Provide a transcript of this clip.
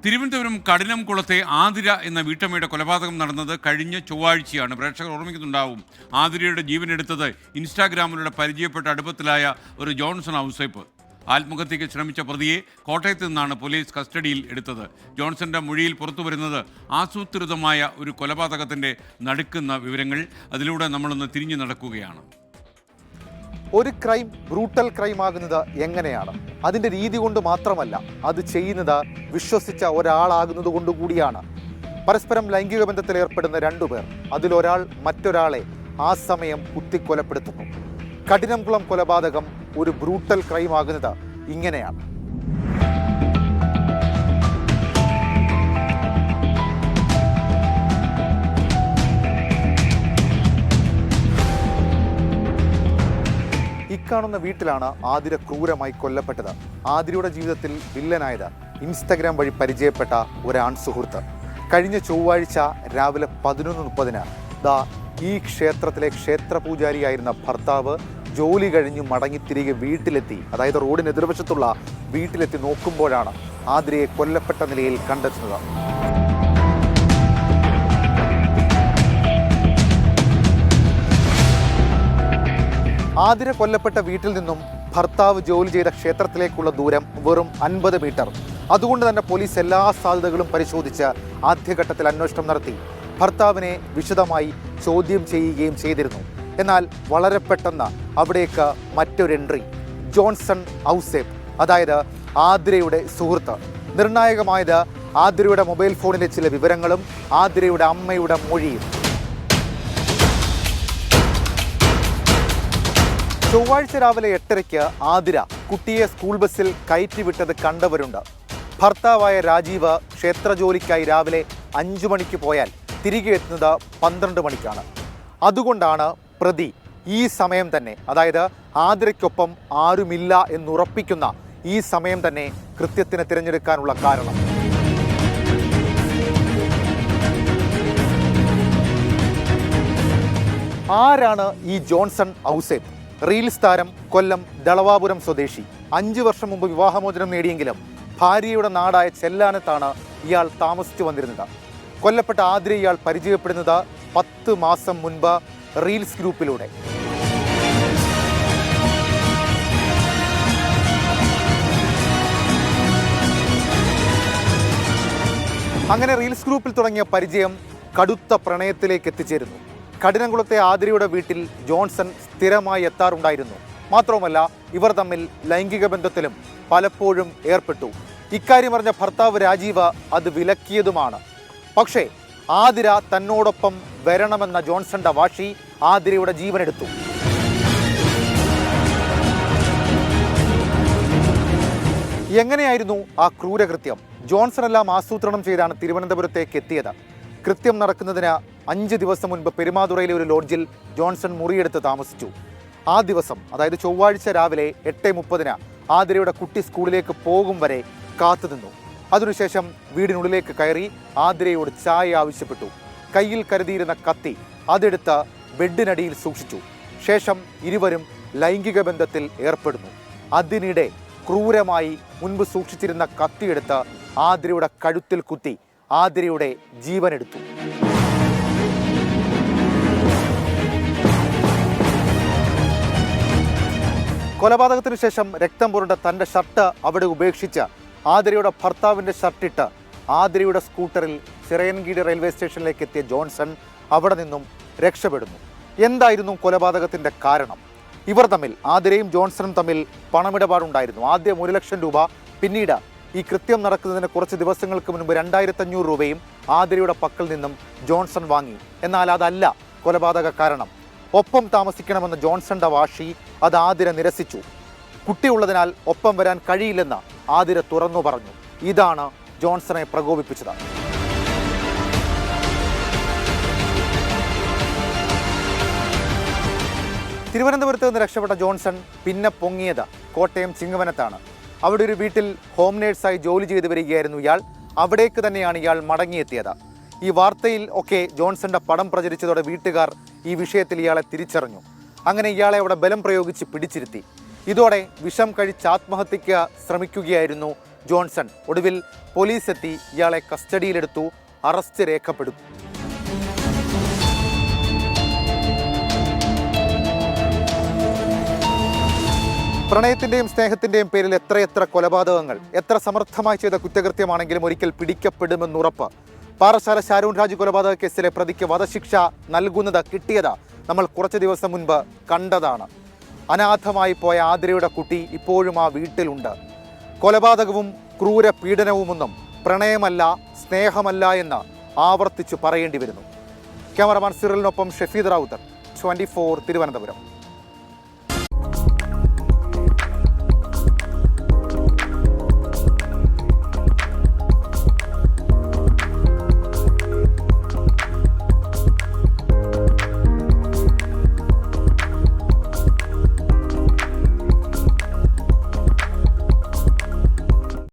തിരുവനന്തപുരം കഠിനംകുളത്തെ ആതിര എന്ന വീട്ടമ്മയുടെ കൊലപാതകം നടന്നത് കഴിഞ്ഞ ചൊവ്വാഴ്ചയാണ്. പ്രേക്ഷകർ ഓർമ്മിക്കുന്നുണ്ടാവും. ആതിരയുടെ ജീവനെടുത്തത് ഇൻസ്റ്റാഗ്രാമിലൂടെ പരിചയപ്പെട്ട അടുപ്പത്തിലായ ഒരു ജോൺസൺ ഔസേപ്പ്. ആത്മഹത്യയ്ക്ക് ശ്രമിച്ച പ്രതിയെ കോട്ടയത്ത് നിന്നാണ് പോലീസ് കസ്റ്റഡിയിൽ എടുത്തത്. ജോൺസന്റെ മൊഴിയിൽ പുറത്തു വരുന്നത് ആസൂത്രിതമായ ഒരു കൊലപാതകത്തിൻ്റെ നടുക്കുന്ന വിവരങ്ങൾ. അതിലൂടെ നമ്മളൊന്ന് തിരിഞ്ഞു നടക്കുകയാണ്. ഒരു ക്രൈം ബ്രൂട്ടൽ ക്രൈം ആകുന്നത് എങ്ങനെയാണ്? അതിൻ്റെ രീതി കൊണ്ട് മാത്രമല്ല, അത് ചെയ്യുന്നത് വിശ്വസിച്ച ഒരാളാകുന്നത് കൊണ്ടുകൂടിയാണ്. പരസ്പരം ലൈംഗിക ബന്ധത്തിൽ ഏർപ്പെടുന്ന രണ്ടുപേർ, അതിലൊരാൾ മറ്റൊരാളെ ആ സമയം കുത്തിക്കൊലപ്പെടുത്തുന്നു. കഠിനംകുളം കൊലപാതകം ഒരു ബ്രൂട്ടൽ ക്രൈം ആകുന്നത് ഇങ്ങനെയാണ്. ഇക്കാണുന്ന വീട്ടിലാണ് ആതിര ക്രൂരമായി കൊല്ലപ്പെട്ടത്. ആതിരയുടെ ജീവിതത്തിൽ വില്ലനായത് ഇൻസ്റ്റഗ്രാം വഴി പരിചയപ്പെട്ട ഒരാൺ സുഹൃത്ത്. കഴിഞ്ഞ ചൊവ്വാഴ്ച രാവിലെ 11:30 ഈ ക്ഷേത്രത്തിലെ ക്ഷേത്രപൂജാരിയായിരുന്ന ഭർത്താവ് ജോലി കഴിഞ്ഞു മടങ്ങി തിരികെ വീട്ടിലെത്തി, അതായത് റോഡിന് എതിർവശത്തുള്ള വീട്ടിലെത്തി നോക്കുമ്പോഴാണ് ആതിരയെ കൊല്ലപ്പെട്ട നിലയിൽ കണ്ടെത്തുന്നത്. ആതിര കൊല്ലപ്പെട്ട വീട്ടിൽ നിന്നും ഭർത്താവ് ജോലി ചെയ്ത ക്ഷേത്രത്തിലേക്കുള്ള ദൂരം വെറും 50 മീറ്റർ. അതുകൊണ്ട് തന്നെ പോലീസ് എല്ലാ സാധ്യതകളും പരിശോധിച്ച് ആദ്യഘട്ടത്തിൽ അന്വേഷണം നടത്തി. ഭർത്താവിനെ വിശദമായി ചോദ്യം ചെയ്യുകയും ചെയ്തിരുന്നു. എന്നാൽ വളരെ പെട്ടെന്ന് അവിടേക്ക് മറ്റൊരു എൻട്രി. ജോൺസൺ ഔസേപ്പ്, അതായത് ആതിരയുടെ സുഹൃത്ത്. നിർണായകമായത് ആതിരയുടെ മൊബൈൽ ഫോണിലെ ചില വിവരങ്ങളും ആതിരയുടെ അമ്മയുടെ മൊഴിയും. ചൊവ്വാഴ്ച രാവിലെ 8:30 ആതിര കുട്ടിയെ സ്കൂൾ ബസ്സിൽ കയറ്റിവിട്ടത് കണ്ടവരുണ്ട്. ഭർത്താവായ രാജീവ് ക്ഷേത്ര ജോലിക്കായി രാവിലെ 5 മണിക്ക് പോയാൽ തിരികെ എത്തുന്നത് 12 മണിക്കാണ്. അതുകൊണ്ടാണ് പ്രതി ഈ സമയം തന്നെ, അതായത് ആതിരയ്ക്കൊപ്പം ആരുമില്ല എന്നുറപ്പിക്കുന്ന ഈ സമയം തന്നെ കൃത്യത്തിന് തിരഞ്ഞെടുക്കാനുള്ള കാരണം. ആരാണ് ഈ ജോൺസൺ ഔസേപ്പ്? റീൽസ് താരം, കൊല്ലം ദളവാപുരം സ്വദേശി. 5 വർഷം മുമ്പ് വിവാഹമോചനം നേടിയെങ്കിലും ഭാര്യയുടെ നാടായ ചെല്ലാനത്താണ് ഇയാൾ താമസിച്ചു വന്നിരുന്നത്. കൊല്ലപ്പെട്ട ആതിര ഇയാൾ പരിചയപ്പെടുന്നത് 10 മാസം മുൻപ് റീൽസ് ഗ്രൂപ്പിലൂടെ. അങ്ങനെ റീൽസ് ഗ്രൂപ്പിൽ തുടങ്ങിയ പരിചയം കടുത്ത പ്രണയത്തിലേക്ക് എത്തിച്ചേരുന്നു. കഠിനംകുളത്തെ ആതിരയുടെ വീട്ടിൽ ജോൺസൺ സ്ഥിരമായി എത്താറുണ്ടായിരുന്നു. മാത്രവുമല്ല, ഇവർ തമ്മിൽ ലൈംഗിക ബന്ധത്തിലും പലപ്പോഴും ഏർപ്പെട്ടു. ഇക്കാര്യം അറിഞ്ഞ ഭർത്താവ് രാജീവ് അത് വിലക്കിയതുമാണ്. പക്ഷേ ആതിര തന്നോടൊപ്പം വരണമെന്ന ജോൺസന്റെ വാശി ആതിരയുടെ ജീവനെടുത്തു. എങ്ങനെയായിരുന്നു ആ ക്രൂരകൃത്യം? ജോൺസൺ എല്ലാം ആസൂത്രണം ചെയ്താണ് തിരുവനന്തപുരത്തേക്ക് എത്തിയത്. കൃത്യം നടക്കുന്നതിന് 5 ദിവസം മുൻപ് പെരുമാതുറയിലെ ഒരു ലോഡ്ജിൽ ജോൺസൺ മുറിയെടുത്ത് താമസിച്ചു. ആ ദിവസം, അതായത് ചൊവ്വാഴ്ച രാവിലെ 8:30 ആതിരയുടെ കുട്ടി സ്കൂളിലേക്ക് പോകും വരെ കാത്തുനിന്നു. അതിനുശേഷം വീടിനുള്ളിലേക്ക് കയറി ആതിരയോട് ചായ ആവശ്യപ്പെട്ടു. കയ്യിൽ കരുതിയിരുന്ന കത്തി അതെടുത്ത് ബെഡിനടിയിൽ സൂക്ഷിച്ചു. ശേഷം ഇരുവരും ലൈംഗിക ബന്ധത്തിൽ ഏർപ്പെടുന്നു. അതിനിടെ ക്രൂരമായി മുൻപ് സൂക്ഷിച്ചിരുന്ന കത്തിയെടുത്ത് ആതിരയുടെ കഴുത്തിൽ കുത്തി ആതിരയുടെ ജീവനെടുത്തു. കൊലപാതകത്തിനു ശേഷം രക്തം പുരണ്ട തൻ്റെ ഷർട്ട് അവിടെ ഉപേക്ഷിച്ച് ആതിരയുടെ ഭർത്താവിൻ്റെ ഷർട്ടിട്ട് ആതിരയുടെ സ്കൂട്ടറിൽ ചിറയൻകീഴ് റെയിൽവേ സ്റ്റേഷനിലേക്ക് എത്തിയ ജോൺസൺ അവിടെ നിന്നും രക്ഷപ്പെടുന്നു. എന്തായിരുന്നു കൊലപാതകത്തിൻ്റെ കാരണം? ഇവർ തമ്മിൽ, ആതിരയും ജോൺസണും തമ്മിൽ പണമിടപാടുണ്ടായിരുന്നു. ആദ്യം 1 ലക്ഷം രൂപ, പിന്നീട് ഈ കൃത്യം നടക്കുന്നതിന് കുറച്ച് ദിവസങ്ങൾക്ക് മുൻപ് 2500 രൂപയും ആതിരയുടെ പക്കൽ നിന്നും ജോൺസൺ വാങ്ങി. എന്നാൽ അതല്ല കൊലപാതക കാരണം. ഒപ്പം താമസിക്കണമെന്ന ജോൺസന്റെ വാശി അത് ആതിര നിരസിച്ചു. കുട്ടിയുള്ളതിനാൽ ഒപ്പം വരാൻ കഴിയില്ലെന്ന് ആതിര തുറന്നു പറഞ്ഞു. ഇതാണ് ജോൺസനെ പ്രകോപിപ്പിച്ചത്. തിരുവനന്തപുരത്ത് നിന്ന് രക്ഷപ്പെട്ട ജോൺസൺ പിന്നെ പൊങ്ങിയത് കോട്ടയം ചിങ്ങവനത്താണ്. അവിടെ ഒരു വീട്ടിൽ ഹോം നേഴ്സായി ജോലി ചെയ്തു വരികയായിരുന്നു ഇയാൾ. അവിടേക്ക് തന്നെയാണ് ഇയാൾ മടങ്ങിയെത്തിയത്. ഈ വാർത്തയിൽ ഒക്കെ ജോൺസന്റെ പടം പ്രചരിച്ചതോടെ വീട്ടുകാർ ഈ വിഷയത്തിൽ ഇയാളെ തിരിച്ചറിഞ്ഞു. അങ്ങനെ ഇയാളെ അവിടെ ബലം പ്രയോഗിച്ച് പിടിച്ചിരുത്തി. ഇതോടെ വിഷം കഴിച്ച് ആത്മഹത്യയ്ക്ക് ശ്രമിക്കുകയായിരുന്നു ജോൺസൺ. ഒടുവിൽ പോലീസ് എത്തി ഇയാളെ കസ്റ്റഡിയിലെടുത്തു, അറസ്റ്റ് രേഖപ്പെടുത്തി. പ്രണയത്തിന്റെയും സ്നേഹത്തിന്റെയും പേരിൽ എത്രയെത്ര കൊലപാതകങ്ങൾ, എത്ര സമർത്ഥമായി ചെയ്ത കുറ്റകൃത്യമാണെങ്കിലും ഒരിക്കൽ പിടിക്കപ്പെടുമെന്നുറപ്പ്. പാറശാല ഷാരൂൺ രാജു കൊലപാതക കേസിലെ പ്രതിക്ക് വധശിക്ഷ നൽകുന്നത് കിട്ടിയത് നമ്മൾ കുറച്ച് ദിവസം മുൻപ് കണ്ടതാണ്. അനാഥമായി പോയ ആതിരയുടെ കുട്ടി ഇപ്പോഴും ആ വീട്ടിലുണ്ട്. കൊലപാതകവും ക്രൂര പീഡനവുമൊന്നും പ്രണയമല്ല, സ്നേഹമല്ല എന്ന് ആവർത്തിച്ചു പറയേണ്ടി വരുന്നു. ക്യാമറമാൻ സിറിലിനൊപ്പം ഷഫീദ് റാവുത്തർ, 24 തിരുവനന്തപുരം.